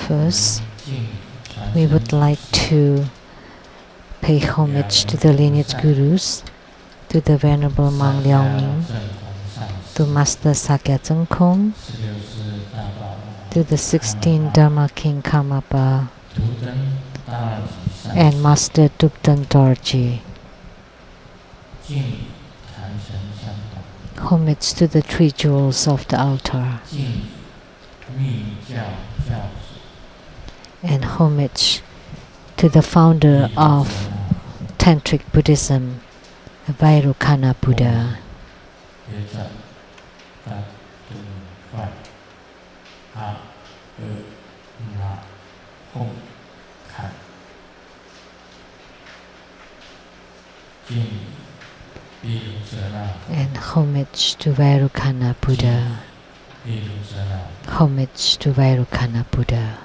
First, we would like to pay homage to the lineage gurus, to the Venerable Mang Liaoning, to Master Sakya Zhengkong, to the 16 Dharma King Karmapa, and Master Dupten Dorji. Homage to the three jewels of the altar, and homage to the founder of Tantric Buddhism, Vairocana Buddha. And homage to Vairocana Buddha. Homage to Vairocana Buddha.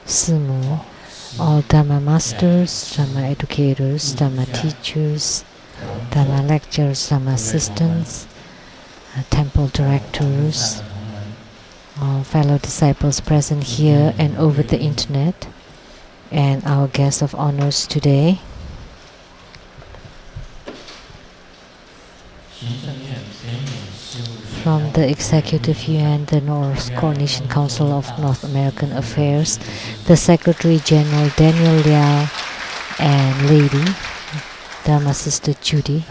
Simu, all Dharma masters, Dharma educators, Dharma teachers, Dharma lecturers, Dharma assistants, temple directors, all fellow disciples present here and over the internet, and our guest of honors today. From the Executive Yuan, the North Coordination Council of North American Affairs, the Secretary General Daniel Liao, and Lady Dharma Sister Judy.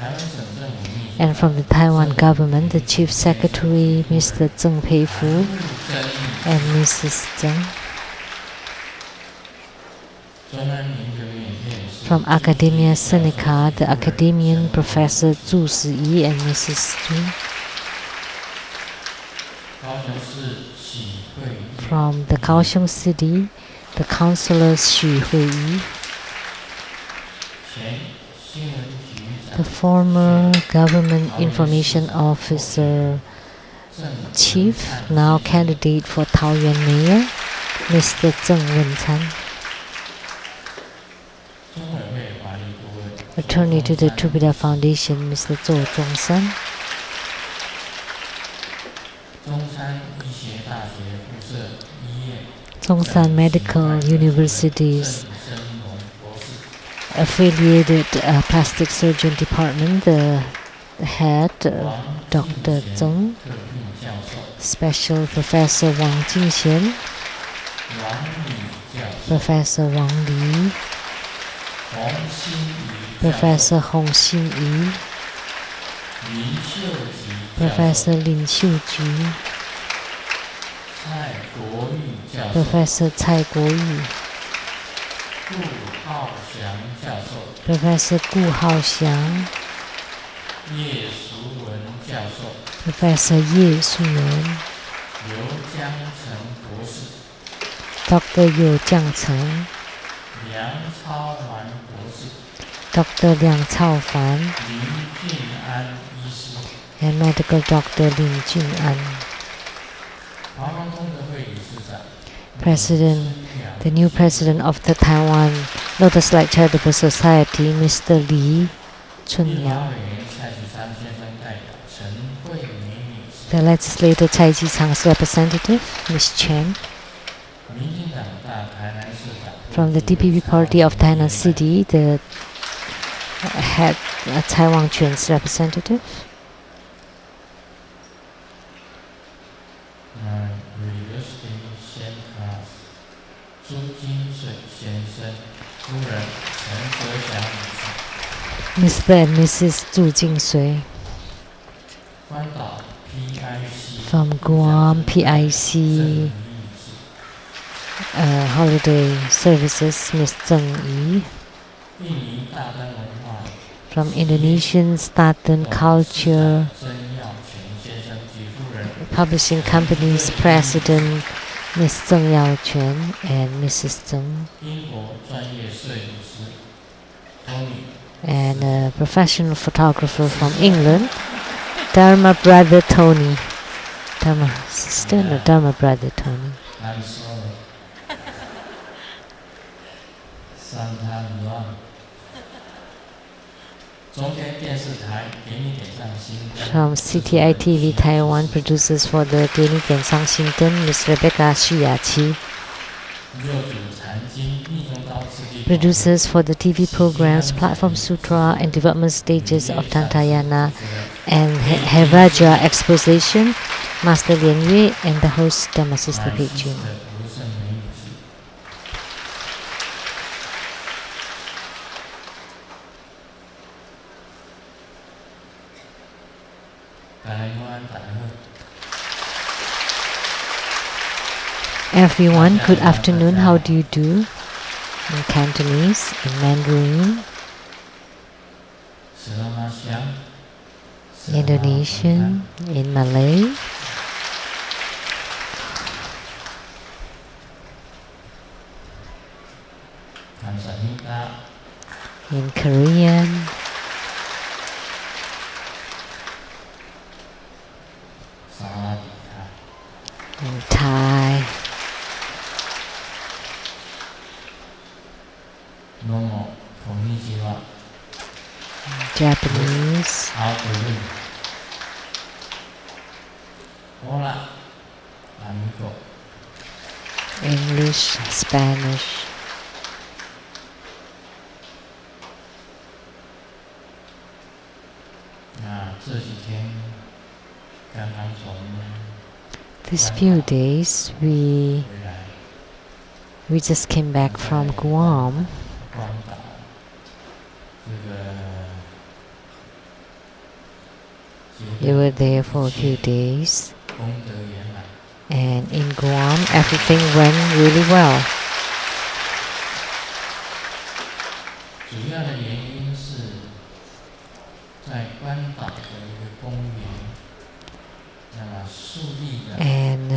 And from the Taiwan government, the Chief Secretary Mr. Zheng Peifu and Mrs. Zheng. From Academia Sinica, the academician Professor Zhu Siyi and Mrs. Zhu. From the Kaohsiung City, the Councillor Xu Huiyi. The former Government Information Officer Chief, now candidate for Taoyuan Mayor, Mr. Zheng Wenchan. Attorney to the True Buddha Foundation, Mr. Zhou Zhongsan. Zhongshan Medical University's affiliated plastic surgeon department, the head, Dr. Zheng, Special Professor Wang Jingxian, Professor Wang Li, Professor Hong Xinyi, Professor Lin Xiuju, Professor Cai Guoyu, Professor Gu Haoxiang, Professor Ye Shuwen, Dr. Liu Jiangcheng, Dr. Liang Caofan, and Medical Dr. Lin Jun'an. President, the new president of the Taiwan Lotus Light Charitable Society, Mr. Li Chunyang. The legislator Cai Ji-chang's representative, Ms. Chen. From the DPP party of Tainan City, the head Cai Wang-quan's representative. Mr. and Mrs. Zhu Jingsui. From Guam PIC Holiday Services, Ms. Zheng Yi. From Indonesian Staten Culture Publishing Company's President, Ms. Zheng Yaoquan and Mrs. Zheng. And a professional photographer from England, Dharma brother Tony. Dharma sister, no, Dharma brother Tony. From CTI TV Taiwan, producers for the 给你点上心灯 Miss Rebecca Shiyachi. Producers for the TV programs Platform Sutra and Development Stages of Tantayana and Hevajra Exposition, Master Lian Yue and the host Dharma Sister Peijun. Everyone, good afternoon. How do you do? In Cantonese, in Mandarin, Indonesian, in Malay, in Korean, in Thai, Japanese, English, Spanish, these few days we just came back from Guam. We were there for a few days, and in Guam everything went really well. And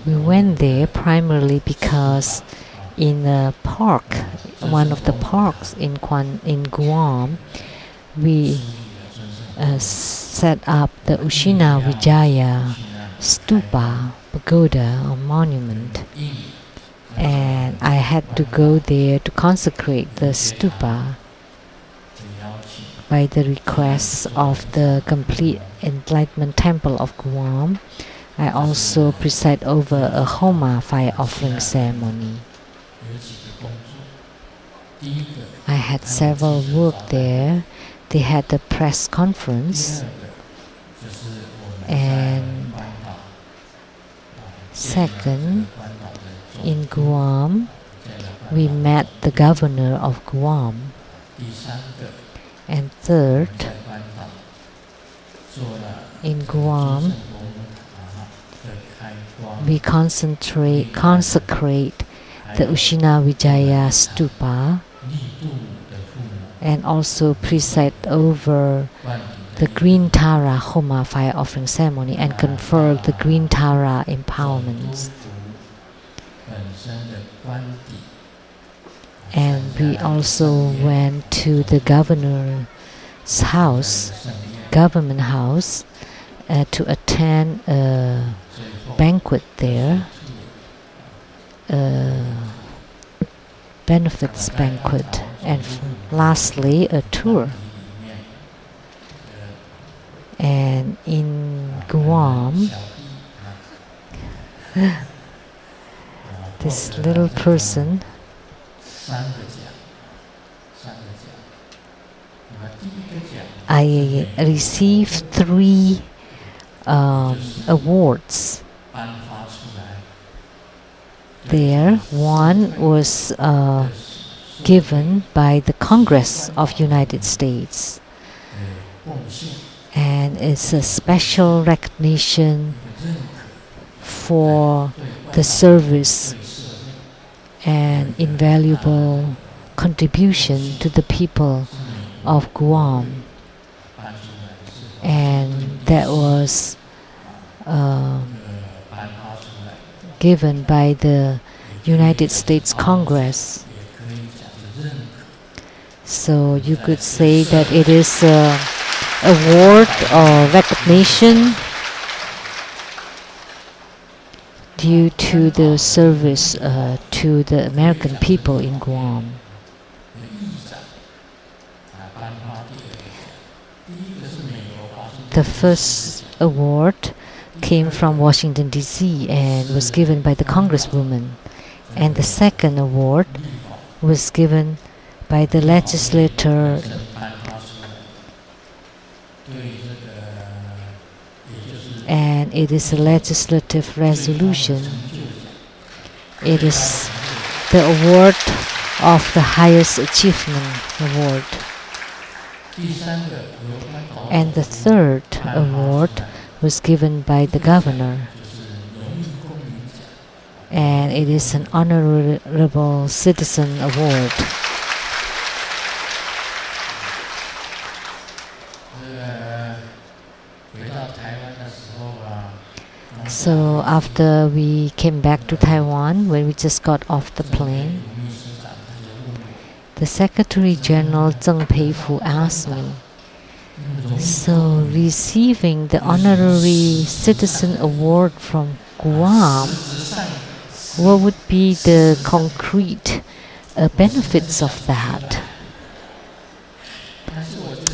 we went there primarily because in a park, one of the parks in Guam, we set up the Ushina Vijaya Stupa, pagoda or monument, and I had to go there to consecrate the stupa by the request of the Complete Enlightenment Temple of Guam. I also preside over a Homa fire offering ceremony. I had several work there. They had a press conference, and second, in Guam, we met the governor of Guam, and third, in Guam, we consecrate the Ushina Vijaya Stupa and also preside over the Green Tara Homa fire offering ceremony and confer the Green Tara empowerments. And we also went to the governor's house, government house, to attend a banquet there, benefits banquet, and lastly a tour. And in Guam, this little person I received 3 awards there. One was given by the Congress of United States, and it's a special recognition for the service and invaluable contribution to the people of Guam. And that was given by the United States Congress. So you could say that it is an award or recognition due to the service to the American people in Guam. The first award came from Washington, D.C. and was given by the Congresswoman. And the second award was given by the legislator, and it is a legislative resolution. It is the award of the highest achievement award. And the third award was given by the governor, and it is an honorable citizen award. So after we came back to Taiwan, when we just got off the plane, the Secretary General Zheng Peifu asked me, so receiving the honorary citizen award from Guam, what would be the concrete benefits of that?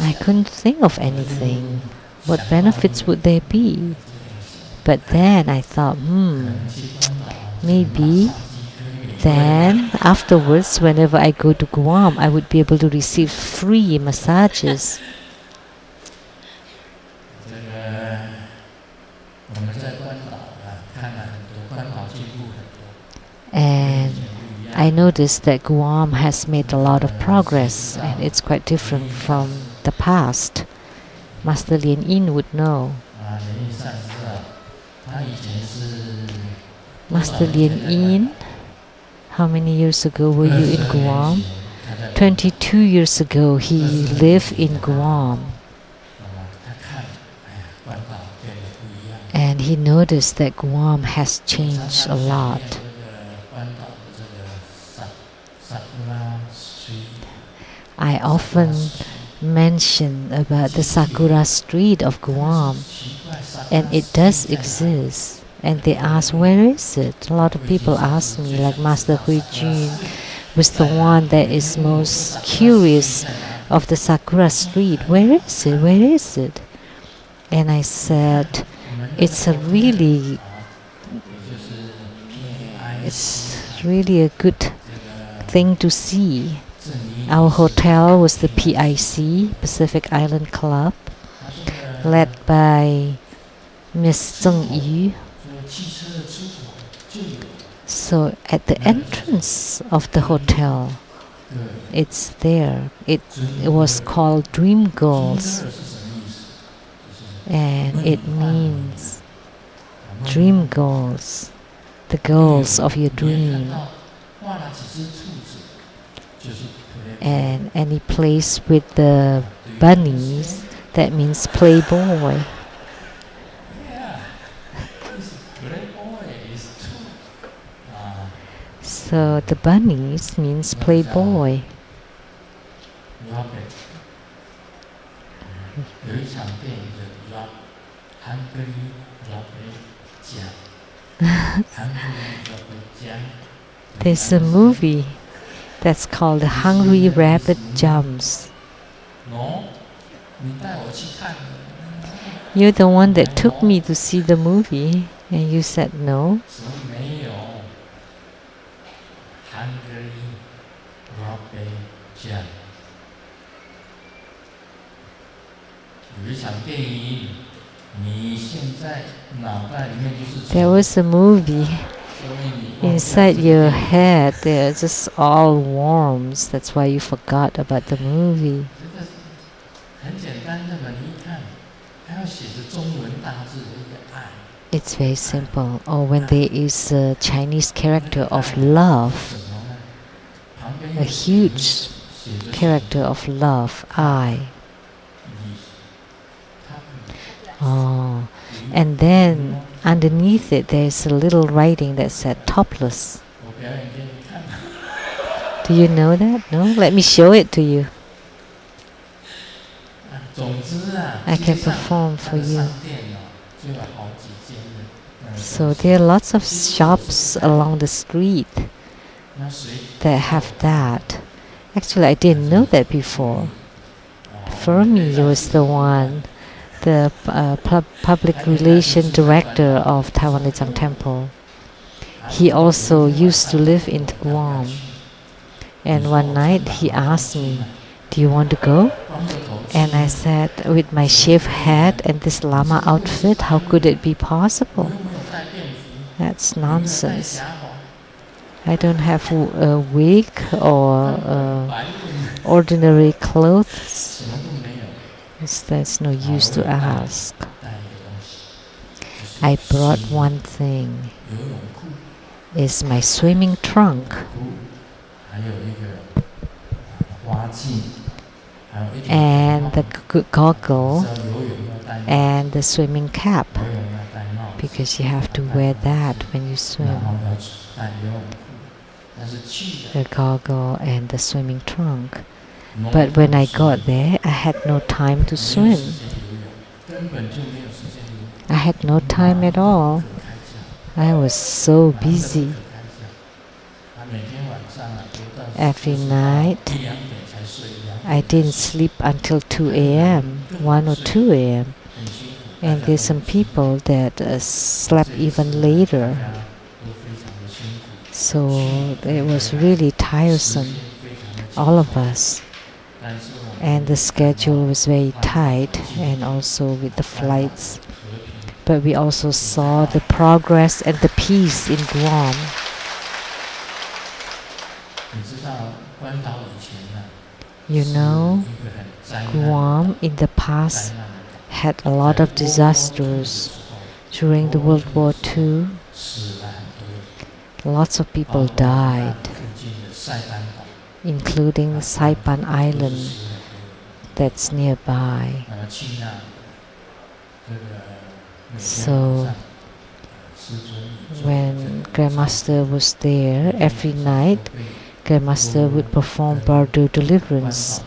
I couldn't think of anything. What benefits would there be? But then I thought, maybe then afterwards, whenever I go to Guam, I would be able to receive free massages. And I noticed that Guam has made a lot of progress, and it's quite different from the past. Master Lien would know. Master Lien, how many years ago were you in Guam? 22 years ago he lived in Guam. And he noticed that Guam has changed a lot. I often mention about the Sakura Street of Guam, and it does exist. And they ask, where is it? A lot of people ask me, like Master Hui Jun was the one that is most curious of the Sakura Street. Where is it? Where is it? And I said, it's really a good thing to see. Our hotel was the PIC, Pacific Island Club, led by Miss Zheng Yu. So at the entrance of the hotel, it's there. It was called Dream Girls, and it means dream girls, the girls of your dream. And any place with the bunnies, that means playboy. So the bunnies means playboy. There's a movie that's called The Hungry Rabbit Jumps. You're the one that took me to see the movie, and you said no. There was a movie. Inside your head, they're just all worms. That's why you forgot about the movie. It's very simple. Or when there is a Chinese character of love, a huge character of love, I. Oh, and then underneath it there's a little writing that said topless. Do you know that? No? Let me show it to you. I can perform for you. So there are lots of shops along the street that have that. Actually, I didn't know that before. Fermi was the one, the public relation director of Taiwan Lei Tsang Temple. He also used to live in Guam. And one night he asked me, "Do you want to go?" And I said, with my shaved head and this Lama outfit, how could it be possible? That's nonsense. I don't have a wig or ordinary clothes. There's no use to ask. I brought one thing. It's my swimming trunk. And the goggle and the swimming cap, because you have to wear that when you swim. The goggle and the swimming trunk. But when I got there, I had no time to swim. I had no time at all. I was so busy. Every night, I didn't sleep until 2 a.m., 1 or 2 a.m. And there's some people that slept even later. So it was really tiresome, all of us. And the schedule was very tight, and also with the flights. But we also saw the progress and the peace in Guam. You know, Guam in the past had a lot of disasters. During the World War II, lots of people died, including Saipan Island that's nearby. So when Grandmaster was there, every night Grandmaster would perform Bardo deliverance.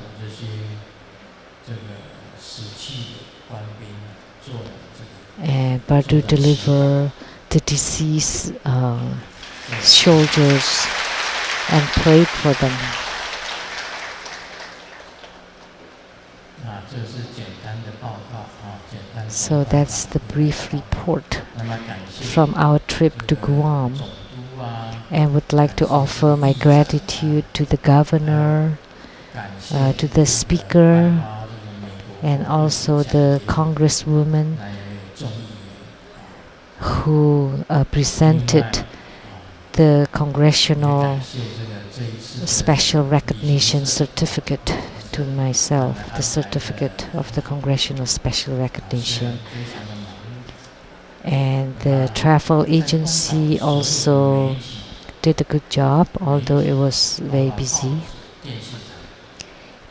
And Bardo deliver the deceased soldiers and prayed for them. So that's the brief report from our trip to Guam. And would like to offer my gratitude to the governor, to the speaker, and also the congresswoman who presented the Congressional Special Recognition Certificate to myself, the certificate of the Congressional Special Recognition. And the travel agency also did a good job, although it was very busy.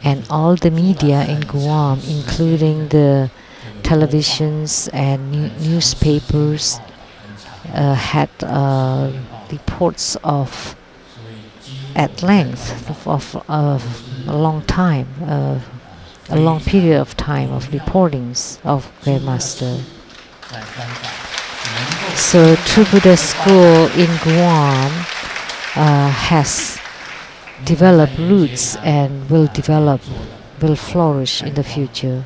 And all the media in Guam, including the televisions and newspapers, had reports of, at length, of a long time, a long period of time of reportings of Grandmaster. So True Buddha School in Guam has developed roots and will flourish in the future.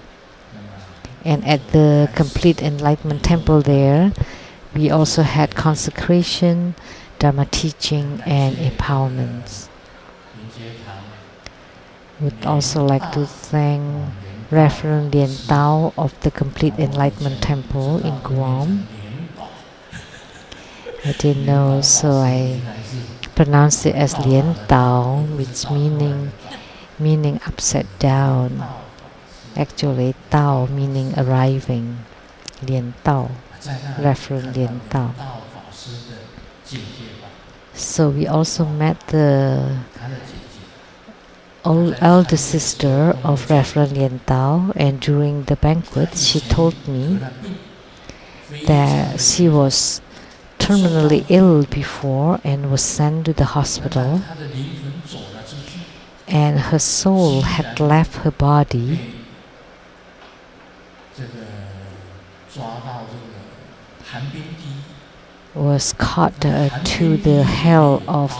And at the Complete Enlightenment Temple there, we also had consecration, Dharma teaching, and empowerments. Would also like to thank Reverend Lien Tao of the Complete Enlightenment Temple in Guam. I didn't know, so I pronounced it as Lien Tao, which meaning upside down. Actually, Tao meaning arriving. Lien Tao, Reverend Lien Tao. So we also met the elder sister of Reverend Lien Tao, and during the banquet she told me that she was terminally ill before and was sent to the hospital, and her soul had left her body. was caught to the hell of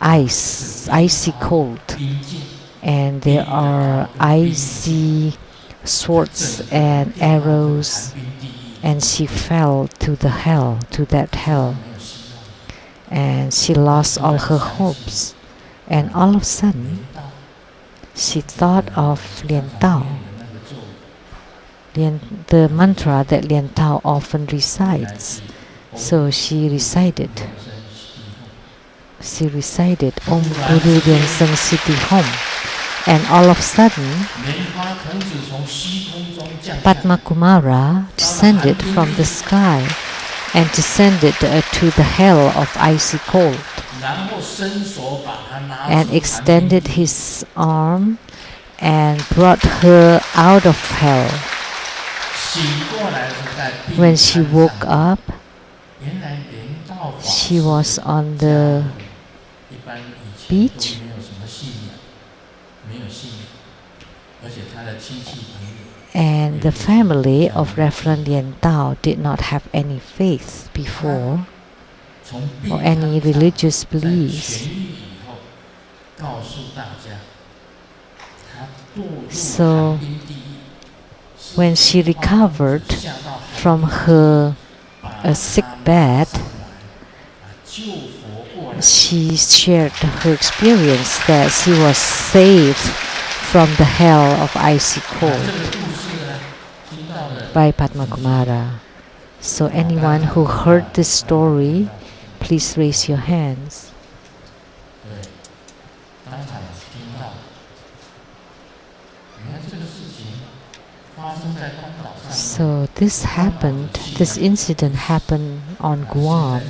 icy cold, and there are icy swords and arrows, and she fell to that hell, and she lost all her hopes. And all of a sudden, she thought of Lien Tao, the mantra that Lien Tao often recites. So she recited Om Guru Lien Seng Siddhi Hom. And all of a sudden, Padma Kumara descended from the sky and descended to the hell of icy cold, and extended his arm and brought her out of hell. When she woke up, she was on the beach, and the family of Reverend Lien Tao did not have any faith before or any religious beliefs. So when she recovered from her sick bed, she shared her experience that she was saved from the hell of icy cold by Padma Kumara. So anyone who heard this story, please raise your hands. So this incident happened on Guam.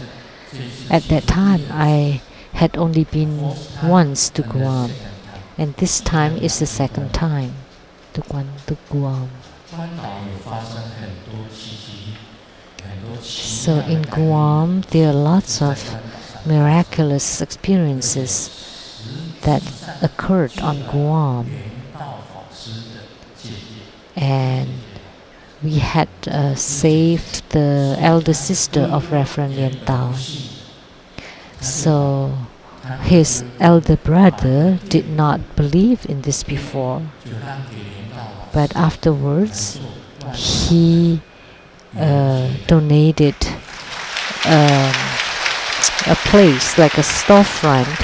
At that time, I had only been once to Guam, and this time is the second time to Guam. So in Guam, there are lots of miraculous experiences that occurred on Guam. And we had saved the elder sister of Reverend Lien Tao. So his elder brother did not believe in this before, but afterwards he donated a place like a storefront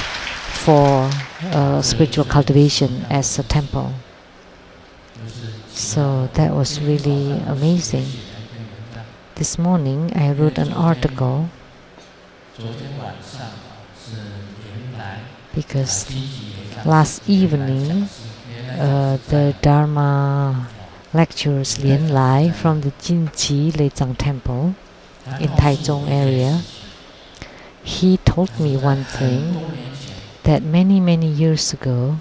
for spiritual cultivation as a temple. So that was really amazing. This morning I wrote an article because last evening the Dharma lecturers Lien Lai from the Taiwan Lei Tsang temple in Taichung area, he told me one thing, that many years ago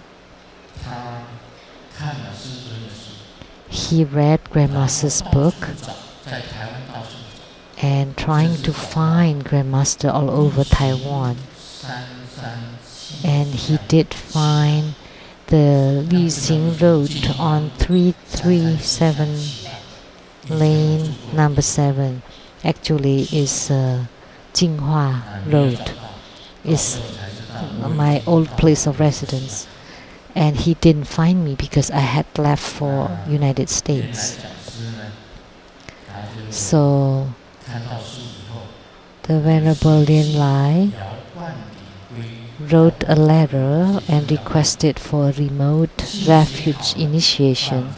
he read Grandmaster's book and trying to find Grandmaster all over Taiwan. And he did find the Li Xing Road on 337 lane number 7. Actually is Jinghua Road. Is my old place of residence. And he didn't find me because I had left for United States. So the Venerable Lien Lai wrote a letter and requested for a remote refuge initiation.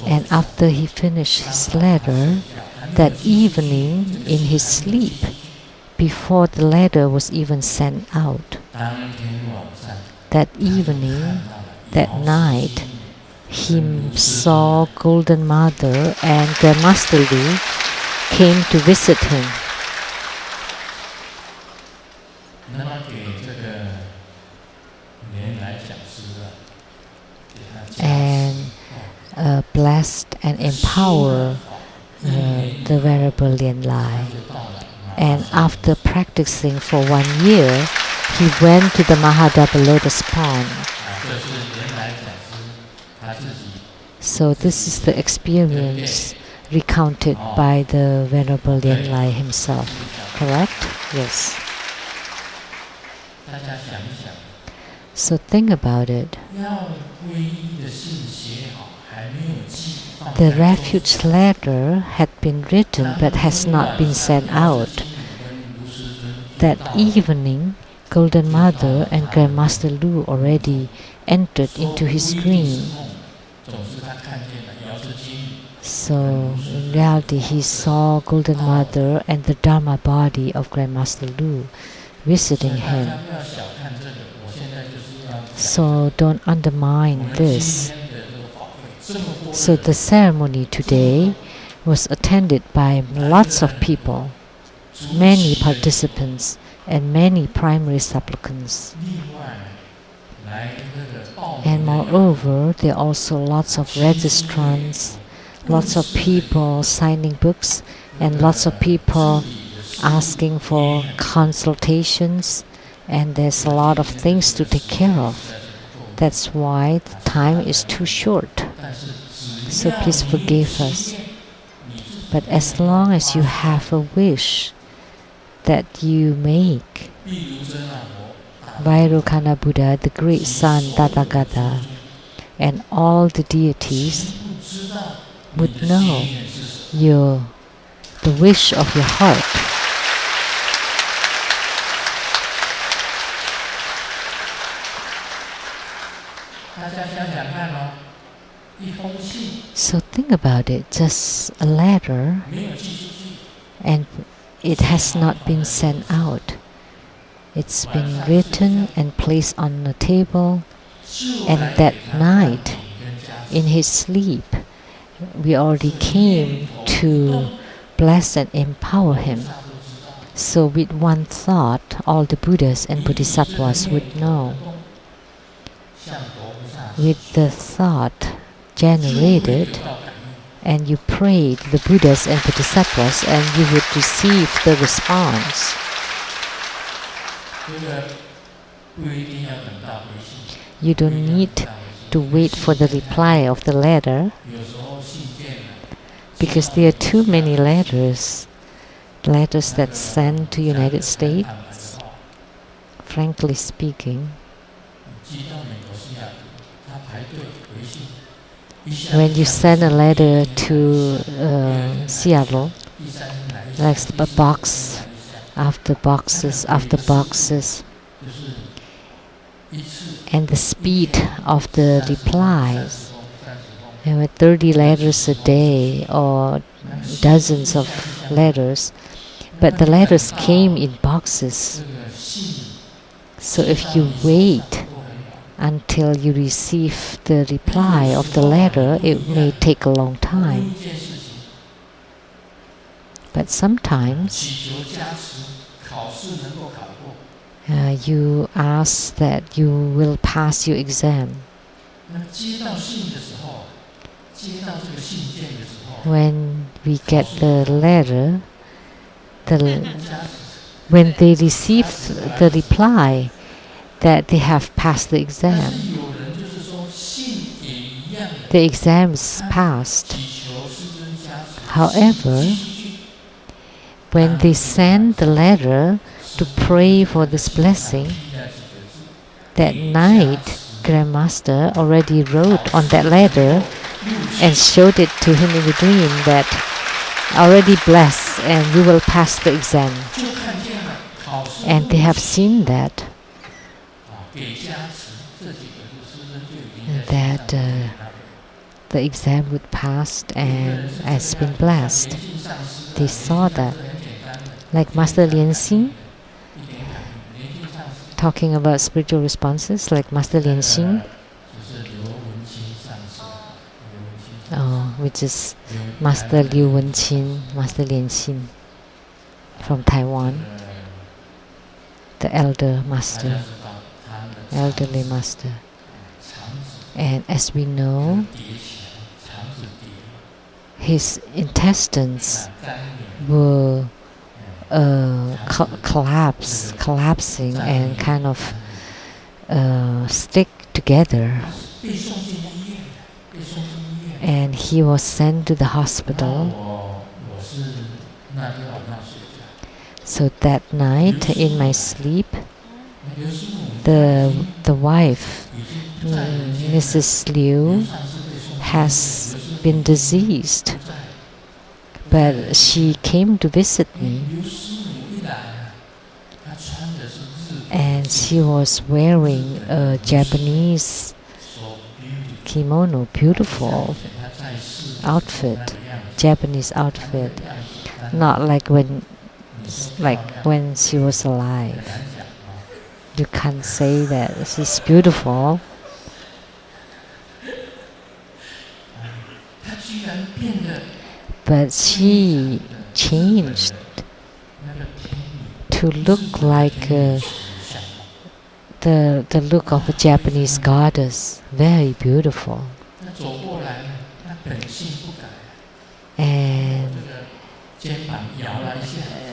And after he finished his letter, that evening in his sleep, before the letter was even sent out, that evening, that night, he saw Golden Mother and Grandmaster Li came to visit him. And blessed and empower the Venerable Lien Lai. And after practicing for 1 year, he went to the Mahadapa Lotus Pond. So this is the experience recounted by the Venerable Lien Lai himself. Correct? Yes. So think about it. The refuge letter had been written but has not been sent out. That evening, Golden Mother and Grandmaster Lu already entered into his dream. So in reality, he saw Golden Mother and the Dharma body of Grandmaster Lu visiting him. So don't undermine this. So the ceremony today was attended by lots of people, many participants, and many primary supplicants. And moreover, there are also lots of registrants, lots of people signing books, and lots of people asking for consultations, and there's a lot of things to take care of. That's why the time is too short. So please forgive us. But as long as you have a wish that you make, Vairocana Buddha, the great son Tathagata, and all the deities would know the wish of your heart. So think about it, just a letter, and it has not been sent out. It's been written and placed on the table, and that night, in his sleep, we already came to bless and empower him. So with one thought, all the Buddhas and Bodhisattvas would know. With the thought generated, and you prayed the Buddhas and Bodhisattvas, and you would receive the response. You don't need to wait for the reply of the letter, because there are too many letters that send to United States. Frankly speaking, when you send a letter to Seattle, like a box after boxes after boxes, and the speed of the replies, there were 30 letters a day or dozens of letters, but the letters came in boxes. So if you wait until you receive the reply of the letter, it may take a long time. But sometimes you ask that you will pass your exam. When we get the letter, when they receive the reply that they have passed the exam, the exam is passed. However, when they send the letter to pray for this blessing, that night Grandmaster already wrote on that letter and showed it to him in the dream that already blessed and you will pass the exam. And they have seen that the exam would pass and has been blessed. They saw that. Like Master Lianxin, talking about spiritual responses, like Master Lianxin, which is Master Liu Wenqin, Master Lianxin from Taiwan, the elderly master. And as we know, his intestines were collapsing and kind of stick together. and he was sent to the hospital. So that night in my sleep, the wife, Mrs. Liu, has been deceased, but she came to visit me, and she was wearing a Japanese kimono, beautiful outfit, Japanese outfit, not like when she was alive. You can't say that she's beautiful. But she changed to look like the look of a Japanese goddess, very beautiful. And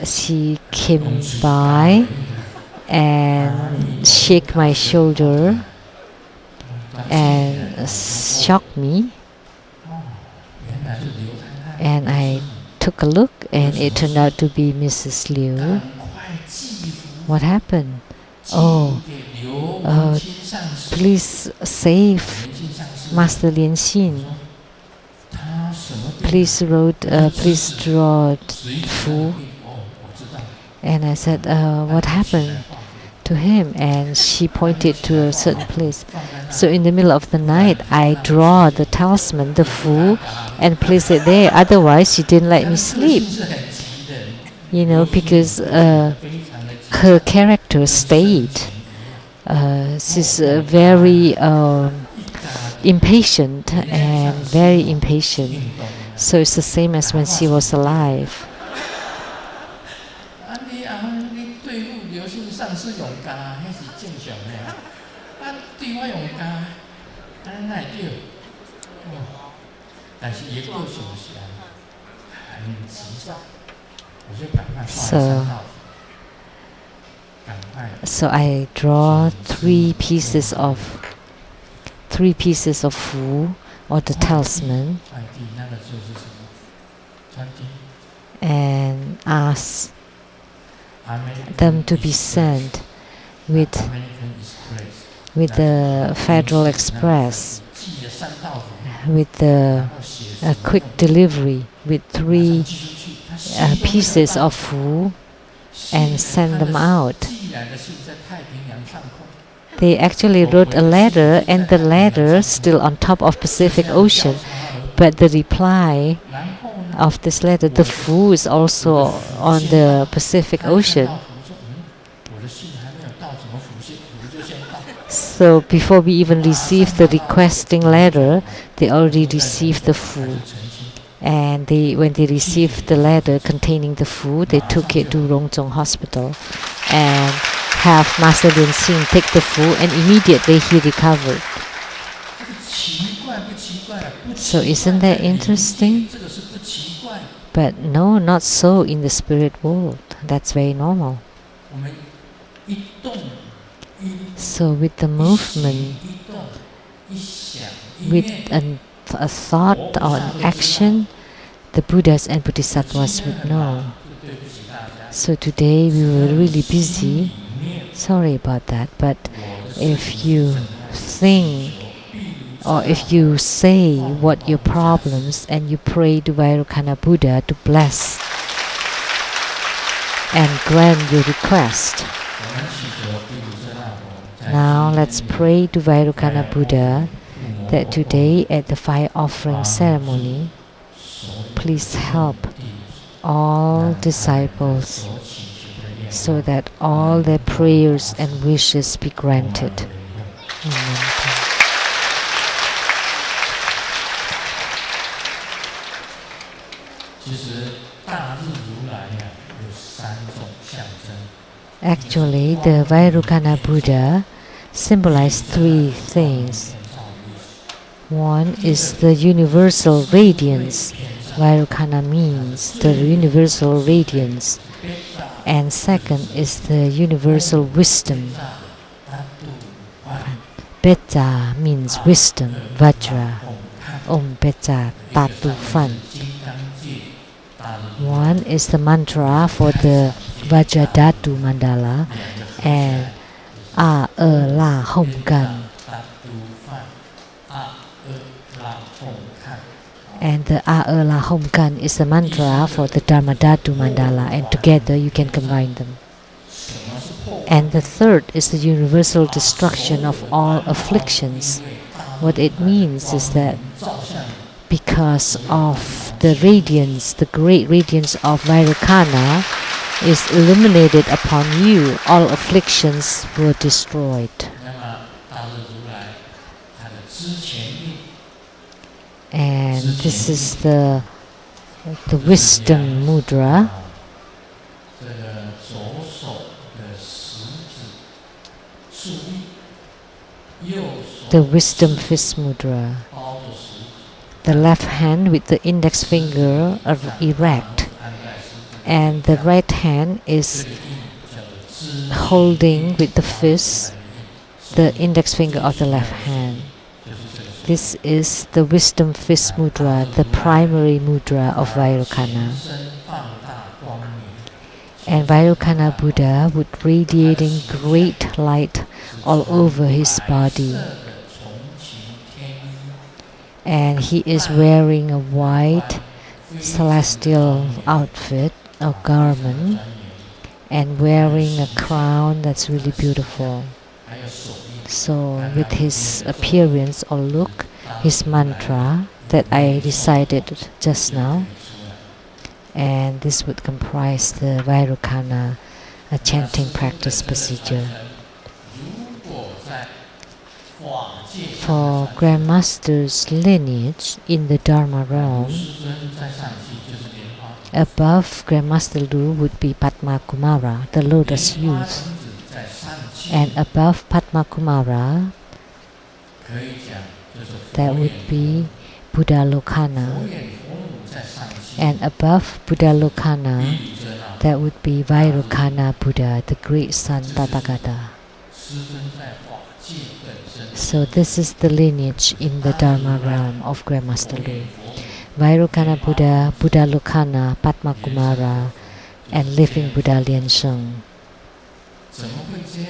she came by and shook my shoulder and shocked me. And I took a look, and it turned out to be Mrs. Liu. What happened? Please save Master Lianxin. Please draw Fu. And I said, what happened to him? And she pointed to a certain place. So in the middle of the night, I draw the talisman, the Fu, and place it there. Otherwise, she didn't let me sleep. Because her character stayed. She's very impatient and very impatient. So it's the same as when she was alive. So I draw three pieces of Fu, or the talisman, and ask them to be sent with the Federal Express, with a quick delivery, with three pieces of Fu, and send them out. They actually wrote a letter, and the letter still on top of Pacific Ocean, but the reply of this letter, the Fu, is also on the Pacific Ocean. So before we even received the requesting letter, they already received the Fu. And when they received the letter containing the Fu, they took it to Rongzhong Hospital and have Master Lianxin take the Fu, and immediately he recovered. So isn't that interesting? But no, not so in the spirit world. That's very normal. So with the movement, with a thought or an action, the Buddhas and Bodhisattvas would know. So today we were really busy. Sorry about that, but if you think or if you say what your problems and you pray to Vairocana Buddha to bless and grant your request. Now let's pray to Vairocana Buddha that today at the fire offering ceremony, please help all disciples so that all their prayers and wishes be granted. Amen. Actually, the Vairocana Buddha symbolized three things. One is the universal radiance. Vairocana means the universal radiance. And second is the universal wisdom. Beta means wisdom, Vajra. Om Pecha Tatufan. One is the mantra for the Vajradhatu Mandala and A La Hom Gan. And the A La Hom Gan is the mantra for the Dharma Dhatu Mandala, and together you can combine them. And the third is the universal destruction of all afflictions. What it means is that because of the radiance, the great radiance of Vairocana is illuminated upon you, all afflictions were destroyed. And this is the wisdom mudra. The wisdom fist mudra. The left hand with the index finger erect, and the right hand is holding with the fist the index finger of the left hand. This is the wisdom fist mudra, the primary mudra of Vairocana. And Vairocana Buddha would radiating great light all over his body. And he is wearing a white celestial outfit or garment and wearing a crown that's really beautiful. So with his appearance or look, his mantra that I recited just now, and this would comprise the Vairocana chanting practice procedure. For Grandmaster's lineage in the Dharma realm, above Grandmaster Lu would be Padma Kumara, the lotus youth. And above Padma Kumara, that would be Buddha Lokana. And above Buddha Lokana, that would be Vairocana Buddha, the great son Tathagata. So this is the lineage in the Dharma realm of Grandmaster Lu. Vairocana Buddha, Buddha Lokana, Padma Kumara, and living Buddha莲生.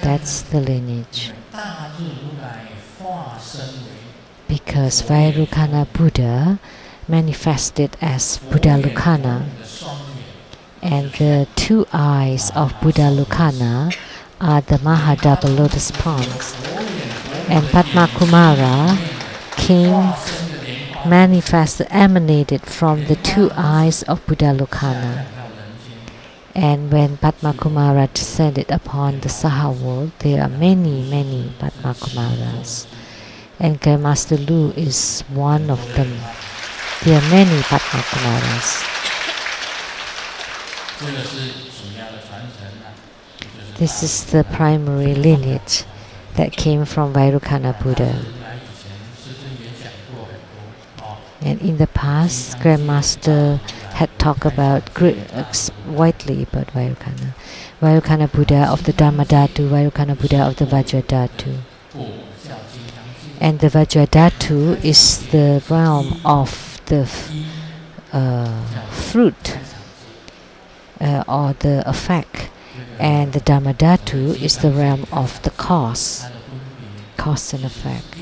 That's the lineage. Because Vairocana Buddha manifested as Buddha Lokana, and the two eyes of Buddha Lokana are the Mahadabha lotus ponds. And Padma Kumara came, manifested, emanated from the two eyes of Buddha Lokana. And when Padma Kumara descended upon the Saha world, there are many, many Padma Kumaras. And Grandmaster Lu is one of them. There are many Padma Kumaras. This is the primary lineage that came from Vairocana Buddha. And in the past, Grandmaster had talked about widely about Vairocana. Vairocana Buddha of the Dharma Dhatu, Vairocana Buddha of the Vajradhatu. And the Vajradhatu is the realm of the fruit or the effect. And the Dharma Dhatu is the realm of the cause and effect.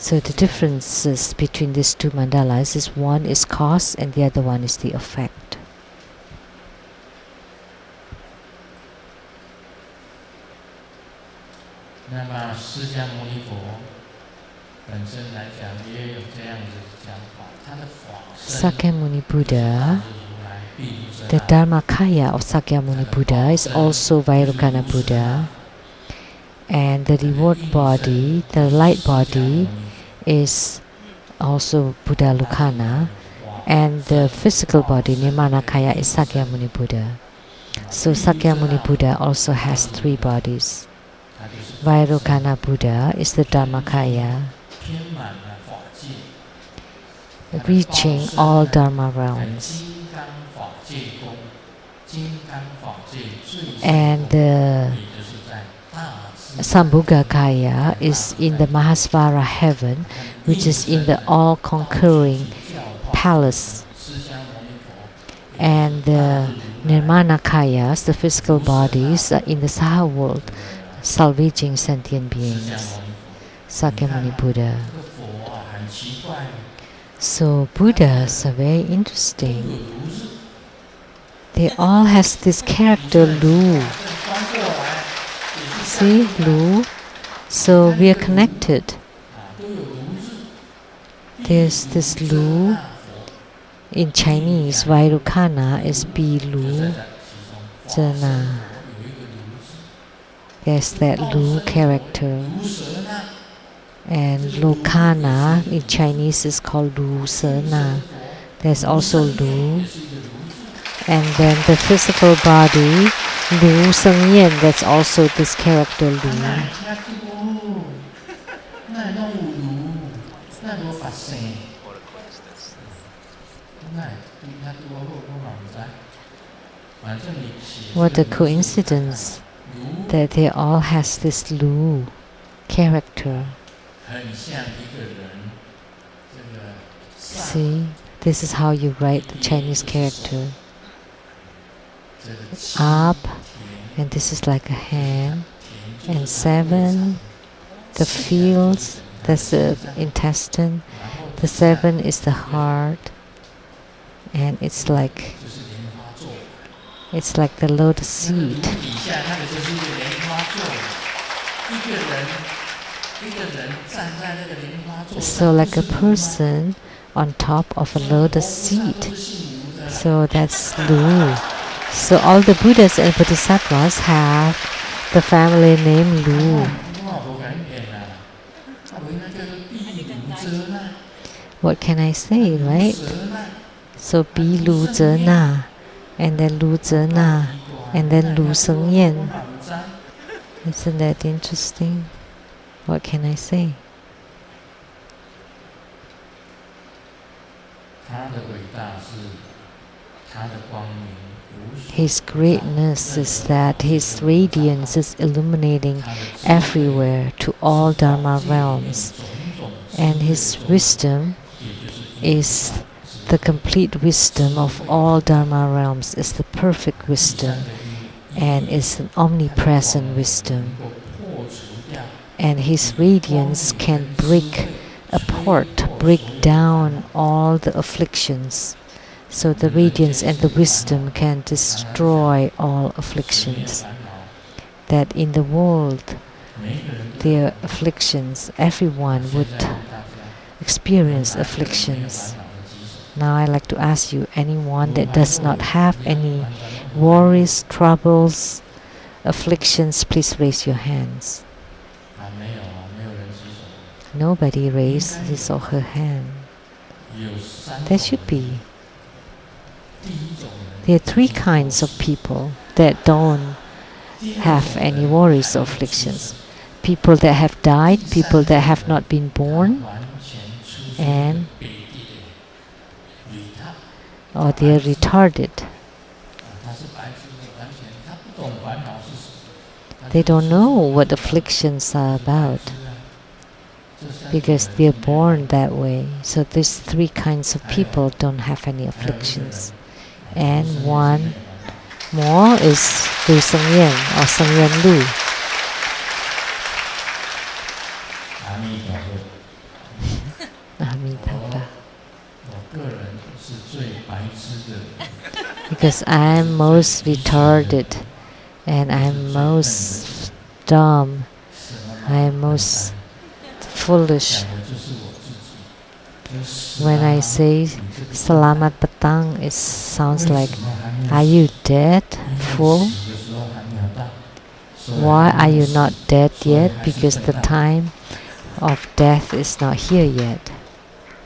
So the differences between these two mandalas is one is cause and the other one is the effect. Sakyamuni Buddha, the Dharmakaya of Sakyamuni Buddha is also Vairocana Buddha, and the reward body, the light body, is also Buddha Lokana, and the physical body, Nirmanakaya, is Sakyamuni Buddha. So Sakyamuni Buddha also has three bodies. Vairocana Buddha is the Dharmakaya, reaching all Dharma realms. And the Sambhogakaya is in the Mahasvara heaven, which is in the all-conquering palace. And the Nirmanakayas, the physical bodies, are in the Saha world, salvaging sentient beings. Sakyamuni Buddha. So Buddhas are very interesting. They all has this character Lu. See, Lu. So we are connected. There's this Lu. In Chinese, Vairukana is Bi Lu Zena. There's that Lu character. And Lokana in Chinese is called Lu Sena. There's also Lu. And then the physical body, Lu Sheng-yen, that's also this character Lu. What a coincidence that they all has this Lu character. See, this is how you write the Chinese character. Up, and this is like a hand, and 7, the fields, that's the intestine, the 7 is the heart, and it's like the lotus seed. So like a person on top of a lotus seed. So that's Lu. So all the Buddhas and Bodhisattvas have the family name Lu. What can I say, right? So Bi Lu Zena, and then Lu Zena, and then Lu Sheng-yen. Isn't that interesting? What can I say? His greatness is that his radiance is illuminating everywhere to all Dharma realms. And his wisdom is the complete wisdom of all Dharma realms, is the perfect wisdom, and is an omnipresent wisdom. And his radiance can break down all the afflictions. So the radiance and the wisdom can destroy all afflictions. That in the world, there are afflictions, everyone would experience afflictions. Now I'd like to ask you, anyone that does not have any worries, troubles, afflictions, please raise your hands. Nobody raised his or her hand. There should be. There are 3 kinds of people that don't have any worries or afflictions. People that have died, people that have not been born, and or they are retarded. They don't know what afflictions are about because they are born that way. So these 3 kinds of people don't have any afflictions. And one more is Lu Sheng-yen or Sheng-yen Lu. Because I am most retarded and I am most dumb, I am most foolish. When I say Selamat Petang, it sounds like, are you dead, fool? Why are you not dead yet? Because the time of death is not here yet.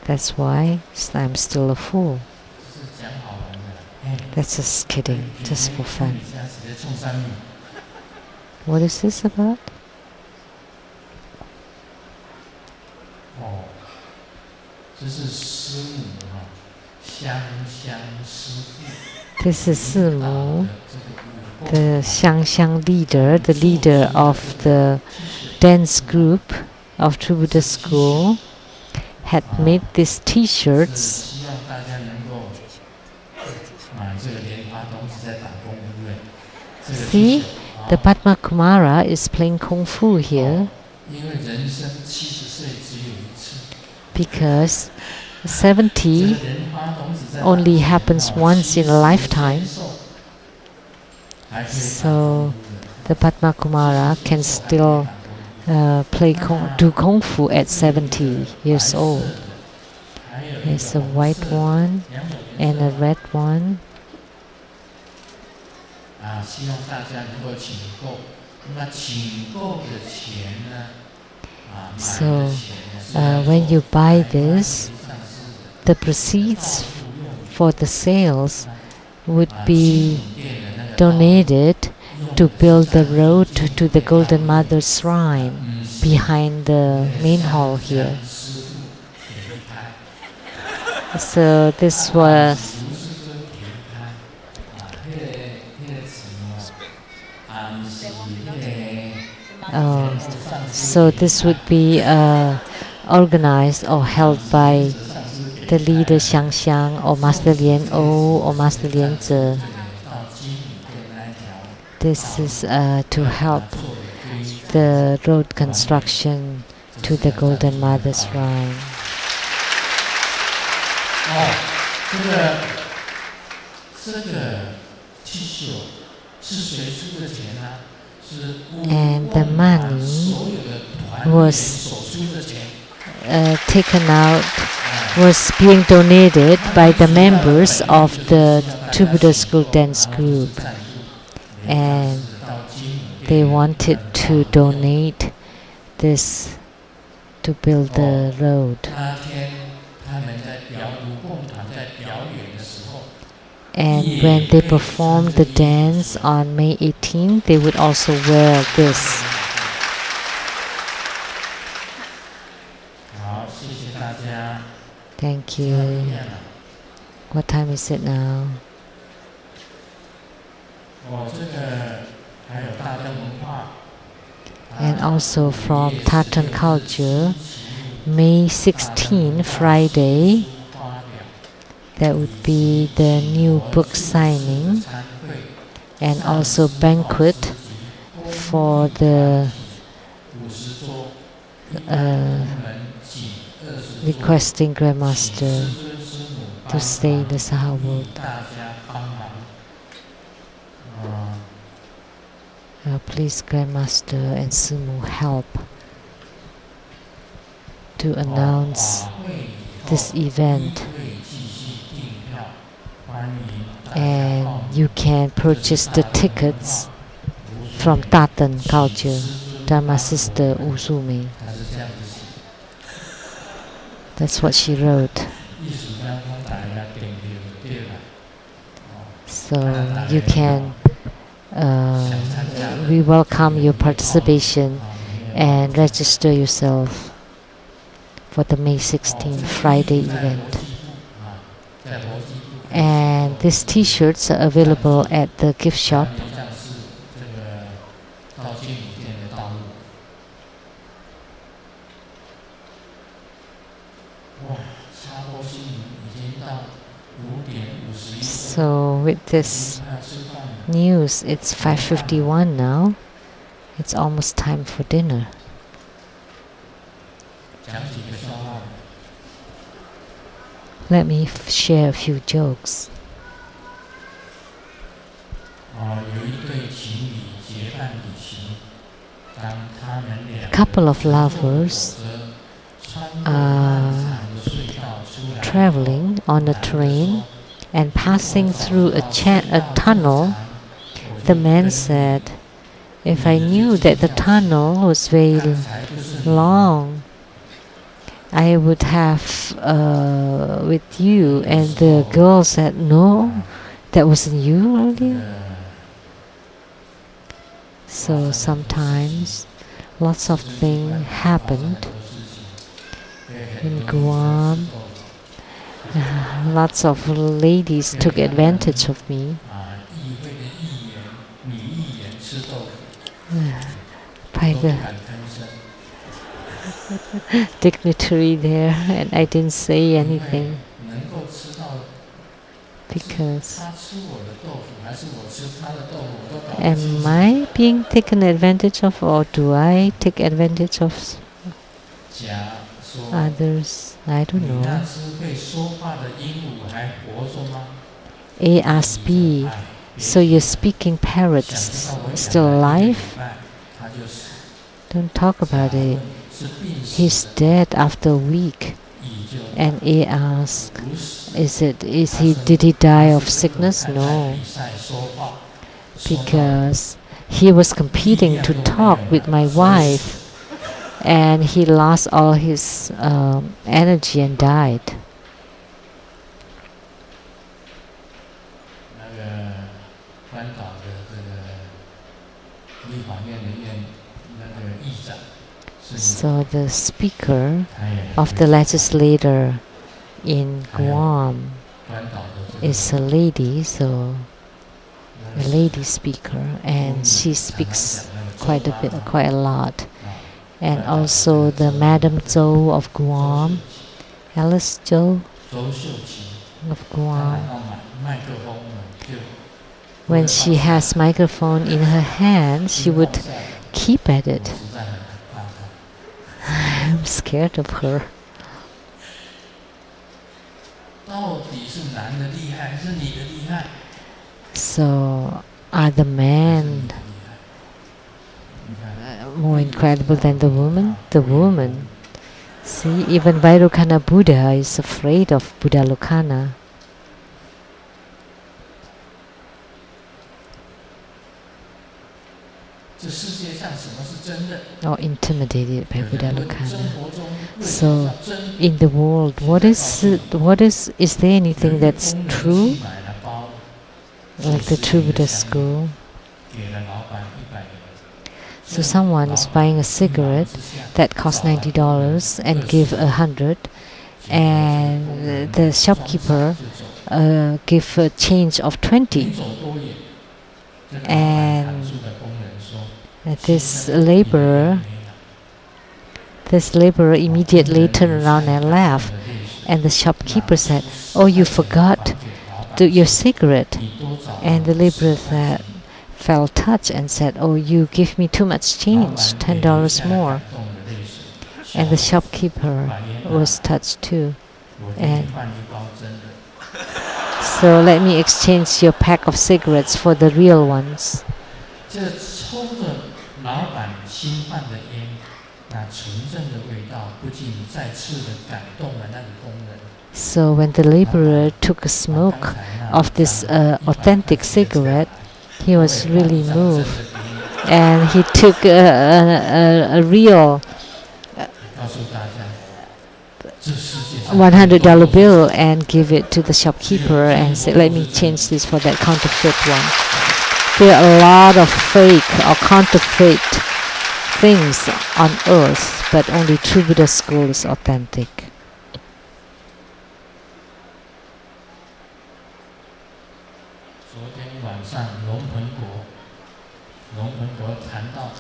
That's why I'm still a fool. That's just kidding, just for fun. What is this about? This is Simu, the Sheng-yen leader, the leader of the dance group of True Buddha School, had made these T-shirts. See, the Padma Kumara is playing Kung Fu here because 70 only happens once in a lifetime. So the Padma Kumara can still do Kung Fu at 70 years old. There's a white one and a red one. So when you buy this, the proceeds for the sales would be donated to build the road to the Golden Mother Shrine behind the main hall here. So this was so this would be organized or held by the leader Xiang or Master Lien O or Master Lien Zhe. This is to help the road construction to the Golden Mother Shrine. And the money was taken out, was being donated by the members of the True Buddha School dance group. And they wanted to donate this to build the road. And when they performed the dance on May 18th, they would also wear this. Thank you. What time is it now? And also from Tartan culture, May 16, Friday, that would be the new book signing and also banquet for the requesting Grandmaster to stay in the Saha world. Please, Grandmaster and Sumu, help to announce this event. And you can purchase the tickets from Tartan culture, Dharma sister Uzumi. That's what she wrote. So you can, we welcome your participation and register yourself for the May 16 Friday event. And these T-shirts are available at the gift shop. So with this news, it's 5:51 now. It's almost time for dinner. Let me share a few jokes. A couple of lovers are traveling on a train and passing through a tunnel. The man said, "If I knew that the tunnel was very long, I would have with you." And the girl said, "No, that wasn't you earlier." So sometimes lots of things happened in Guam. Lots of ladies took advantage of me. By the dignitary there, and I didn't say anything because am I being taken advantage of, or do I take advantage of others? I don't know. A asked B, so your speaking parrot still alive? Don't talk about it. He's dead after a week. And A asked, did he die of sickness? No. Because he was competing to talk with my wife, and he lost all his energy and died. So the speaker of the legislator in Guam is a lady, so a lady speaker, and she speaks quite a lot. And also the Madam Zhou of Guam, Alice Zhou of Guam. When she has microphone in her hand, she would keep at it. I'm scared of her. So are the men more incredible than the woman? The woman. See, even Vairocana Buddha is afraid of Buddha Lokana. Or intimidated by Buddha Lokana. So, in the world, is there anything that's true? Like the true Buddha school. So someone is buying a cigarette that costs $90 and give 100, and the shopkeeper give a change of 20, and this laborer immediately turned around and laughed, and the shopkeeper said, "Oh, you forgot your cigarette," and the laborer felt touched and said, "Oh, you give me too much change, $10 more." And the shopkeeper was touched too. And so let me exchange your pack of cigarettes for the real ones. So when the laborer took a smoke of this authentic cigarette, he was really moved, and he took a real $100 bill and gave it to the shopkeeper and said, "Let me change this for that counterfeit one." There are a lot of fake or counterfeit things on earth, but only true Buddha school is authentic.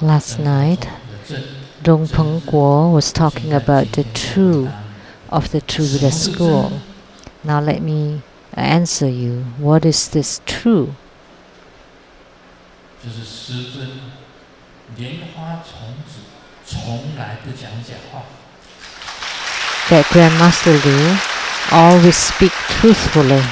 Last night, Dong Peng Guo was talking about the true of the true Buddha school. Now let me answer you. What is this true? That Grandmaster Liu always speak truthfully.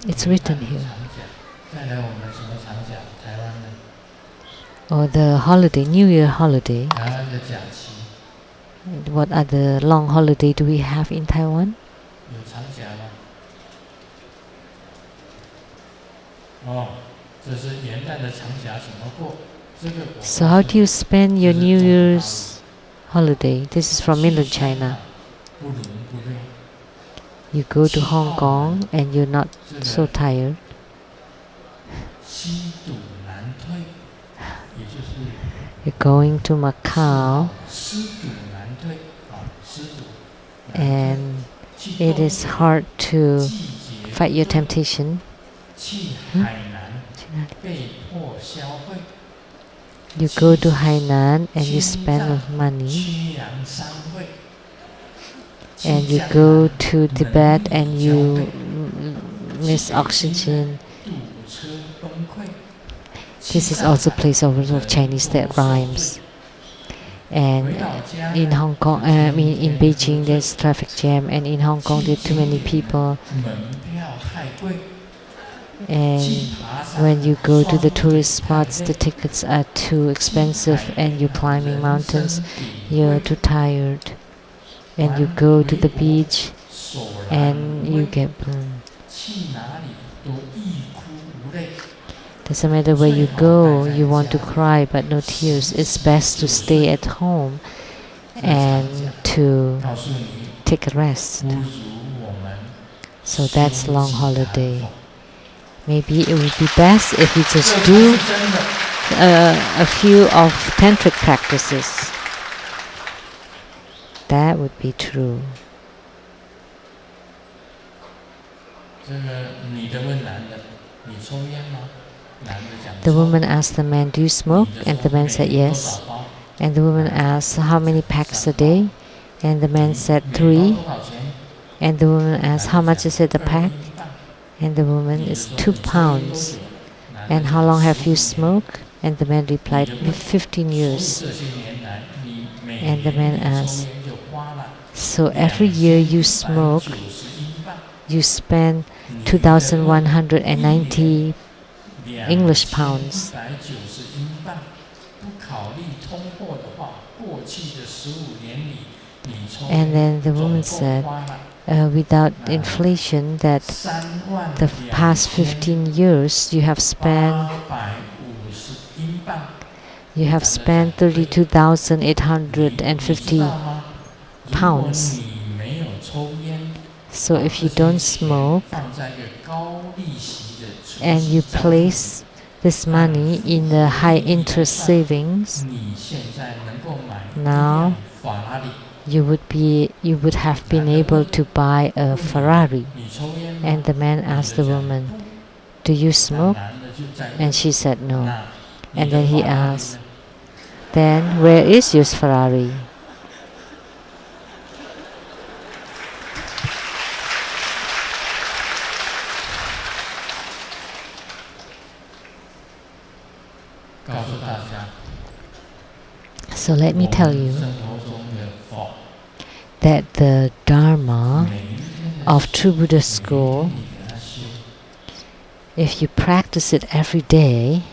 It's written here. Or the holiday, New Year holiday. What other long holiday do we have in Taiwan? So how do you spend your New Year's holiday? This is from Mainland China. You go to Hong Kong and you're not so tired. You're going to Macau and it is hard to fight your temptation. You go to Hainan and you spend money. And you go to Tibet and you miss oxygen. This is also a place of Chinese that rhymes. And in Hong Kong, in Beijing, there's traffic jam, and in Hong Kong, there are too many people. And when you go to the tourist spots, the tickets are too expensive, and you're climbing mountains, you're too tired. And you go to the beach, and you get burned. Doesn't matter where you go, you want to cry, but no tears. It's best to stay at home and to take a rest. So that's long holiday. Maybe it would be best if we just do a few of tantric practices. That would be true. The woman asked the man, "Do you smoke?" And the man said, "Yes." And the woman asked, "How many packs a day?" And the man said, 3. And the woman asked, "How much is it a pack?" And the woman, "It's 2 pounds." "And how long have you smoked?" And the man replied, 15 years. And the man asked, "So every year you smoke, you spend 2,190 English pounds." And then the woman said, without inflation, that the past 15 years you have spent 32,850 pounds. So if you don't smoke and you place this money in the high interest savings, now you would have been able to buy a Ferrari. And the man asked the woman, "Do you smoke?" And she said no. And then he asked, "Then where is your Ferrari?" So let me tell you that the Dharma of True Buddha School, if you practice it every day,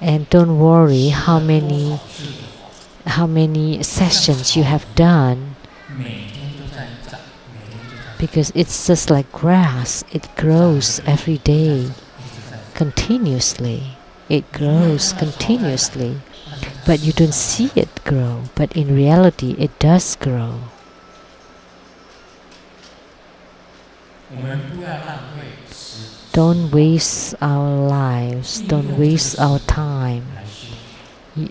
and don't worry how many sessions you have done, because it's just like grass, it grows every day, continuously. It grows continuously, but you don't see it grow, but in reality it does grow. Don't waste our lives, don't waste our time.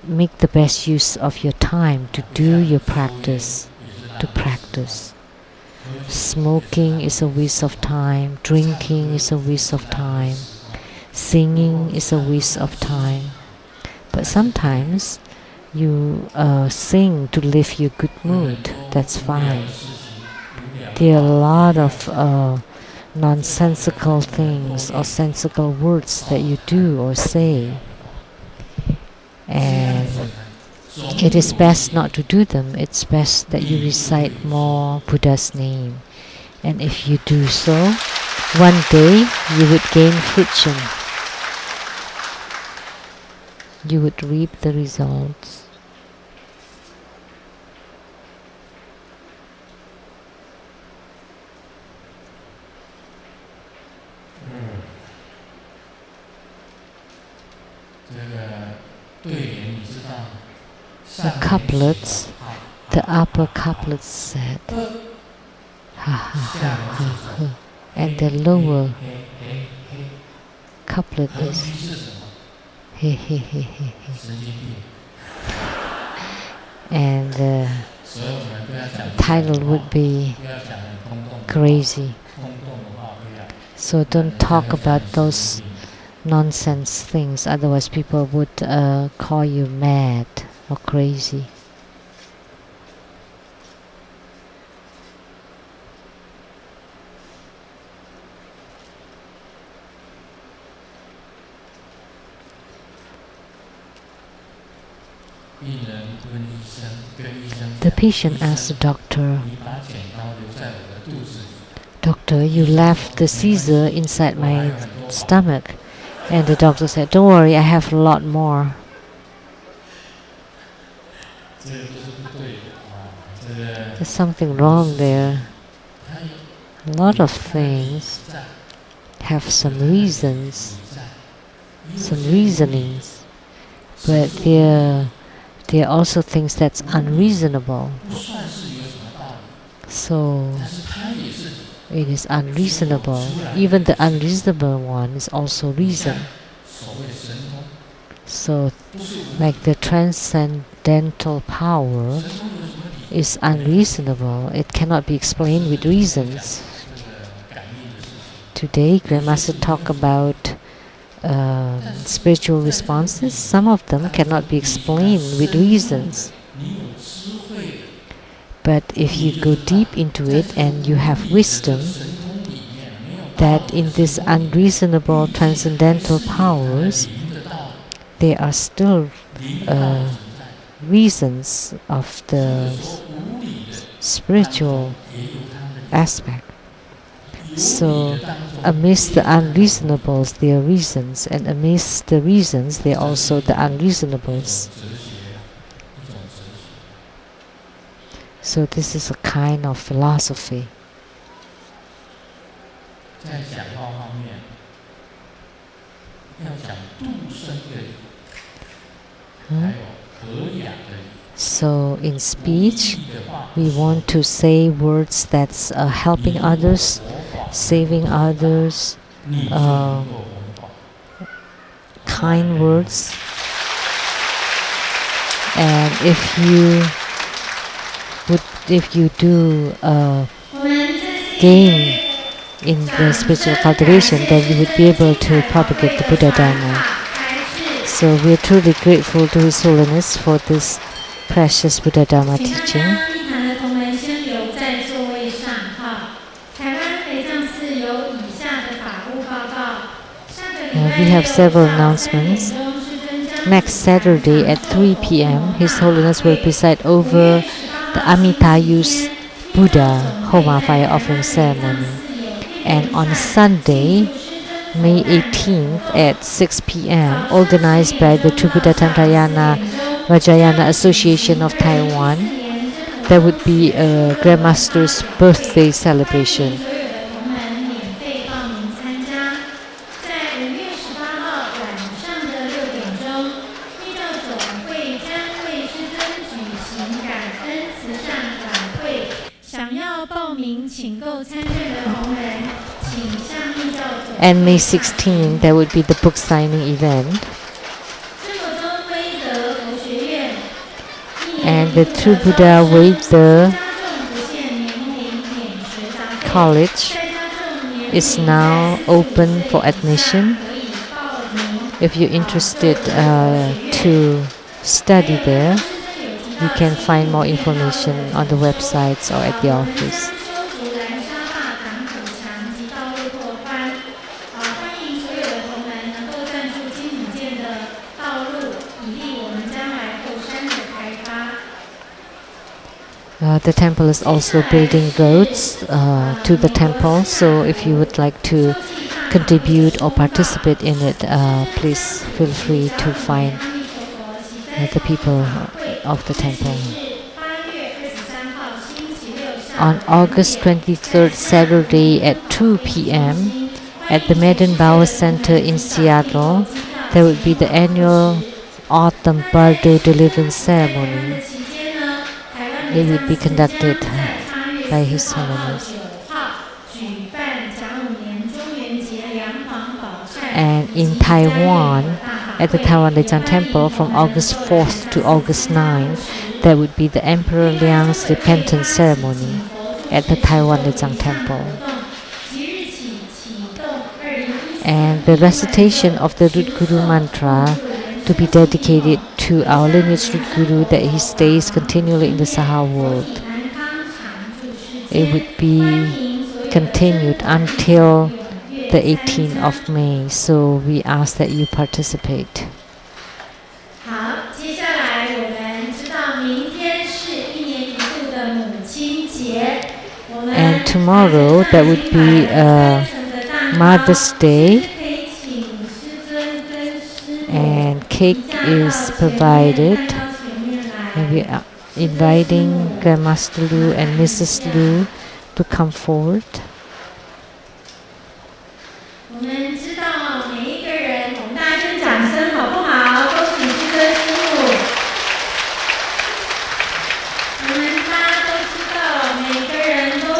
Make the best use of your time to do your practice, to practice. Smoking is a waste of time, drinking is a waste of time, singing is a waste of time. But sometimes you sing to lift your good mood, that's fine. There are a lot of nonsensical things or sensical words that you do or say, and it is best not to do them. It's best that you recite more Buddha's name. And if you do so, one day you would gain fortune. You would reap the results. The couplets, the upper couplet said, ha ha ha ha ha, and the lower couplet is he he he he he. And the title would be crazy. So don't talk about those nonsense things, otherwise people would call you mad or crazy. The patient asked the doctor, "Doctor, you left the Caesar inside my stomach." And the doctor said, "Don't worry, I have a lot more." There's something wrong there. A lot of things have some reasons, some reasonings, but there are also things that's unreasonable. So it is unreasonable. Even the unreasonable one is also reason. So, like the transcendental power is unreasonable. It cannot be explained with reasons. Today, Grandmaster talked about spiritual responses. Some of them cannot be explained with reasons. But if you go deep into it and you have wisdom, that in these unreasonable transcendental powers, there are still reasons of the spiritual aspect. So amidst the unreasonables, there are reasons, and amidst the reasons, there are also the unreasonables. So this is a kind of philosophy. So in speech, we want to say words that's helping others, saving others, kind words. And if you do gain in the spiritual cultivation, then you would be able to propagate the Buddha Dharma. So we are truly grateful to His Holiness for this precious Buddha Dharma teaching. We have several announcements. Next Saturday at 3 p.m., His Holiness will preside over the Amitayus Buddha Homa fire offering ceremony. And on Sunday, May 18th at 6 p.m., organized by the True Buddha Tantrayana Vajrayana Association of Taiwan, there would be a Grandmaster's birthday celebration. And May 16th, there would be the book signing event. And the True Buddha Weidha College is now open for admission. If you're interested to study there, you can find more information on the websites or at the office. The temple is also building roads to the temple, so if you would like to contribute or participate in it, please feel free to find the people of the temple. On August 23rd, Saturday at 2 p.m. at the Madden Bauer Center in Seattle, there will be the annual Autumn Bardo Deliverance Ceremony. It would be conducted by His Holiness. And in Taiwan, at the Taiwan Lei Tsang Temple, from August 4th to August 9th, there would be the Emperor Liang's repentance ceremony at the Taiwan Lei Tsang Temple. And the recitation of the Root Guru mantra to be dedicated to our lineage Root Guru, that he stays continually in the Saha world. It would be continued until the 18th of May, so we ask that you participate. And tomorrow, that would be Mother's Day, and cake is provided, and we are inviting Grandmaster Lu and Mrs. Lu to come forward.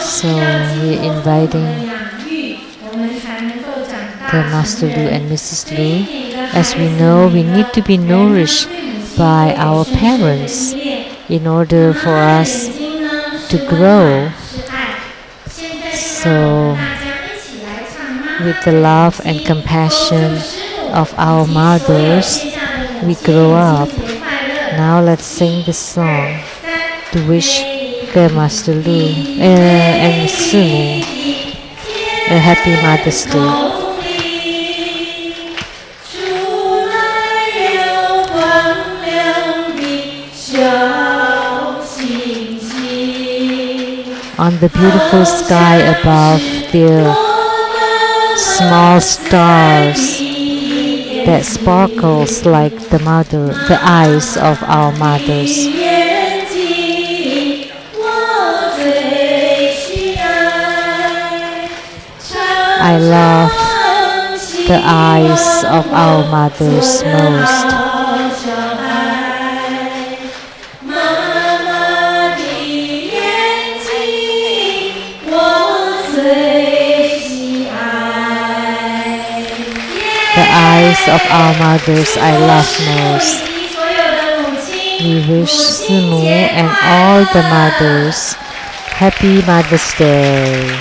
So we're inviting Master Lu and Mrs. Lu. As we know, we need to be nourished by our parents in order for us to grow. So with the love and compassion of our mothers, we grow up. Now let's sing the song to wish Master Lu and Simu a happy Mother's Day. On the beautiful sky above, there are small stars that sparkles like the eyes of our mothers. I love the eyes of our mothers most. The eyes of our mothers I love most. We wish Simu and all the mothers happy Mother's Day.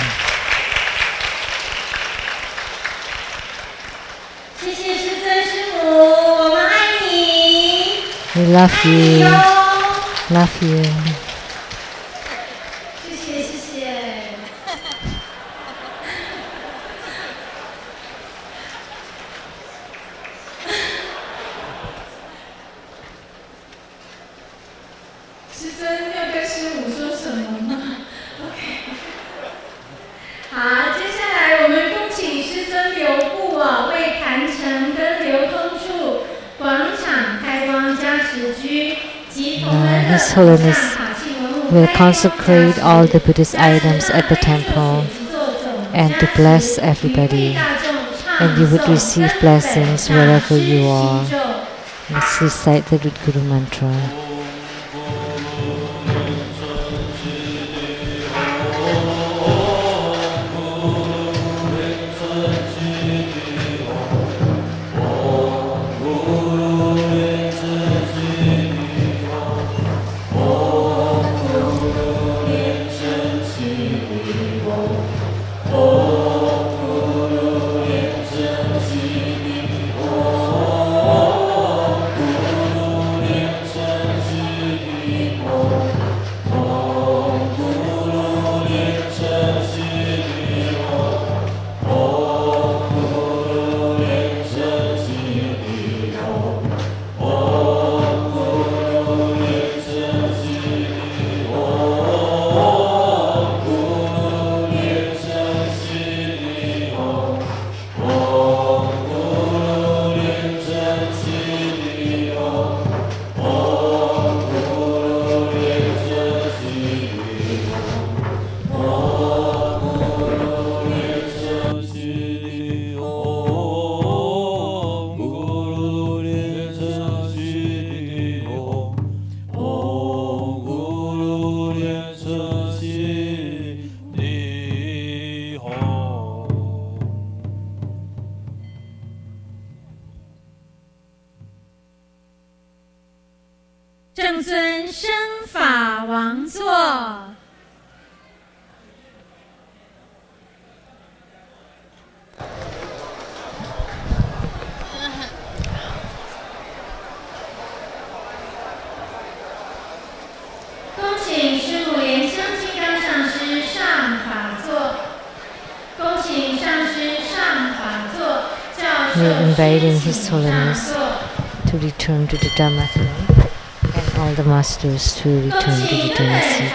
We love you. Love you. His Holiness will consecrate all the Buddhist items at the temple and to bless everybody, and you would receive blessings wherever you are. Let's recite the Root Guru mantra. 正尊生法王座。恭请师母莲生金刚上师上法座。恭请上师上法座。教授 We're inviting His Holiness to return to the Dharma throne and all the masters to return to the Dharma seat.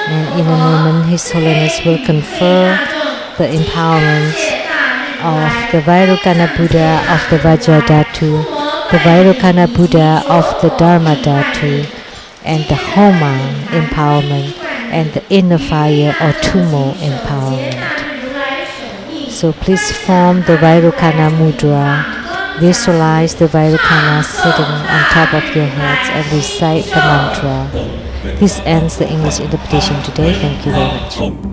And in a moment, His Holiness will confer the empowerment of the Vairocana Buddha of the Vajradhatu, the Vairocana Buddha of the Dharma Dhatu, and the Homa empowerment, and the inner fire or Tumo empowerment. So please form the Vairocana Mudra. Visualize the Vairocana sitting on top of your heads and recite the mantra. This ends the English interpretation today. Thank you very much. Om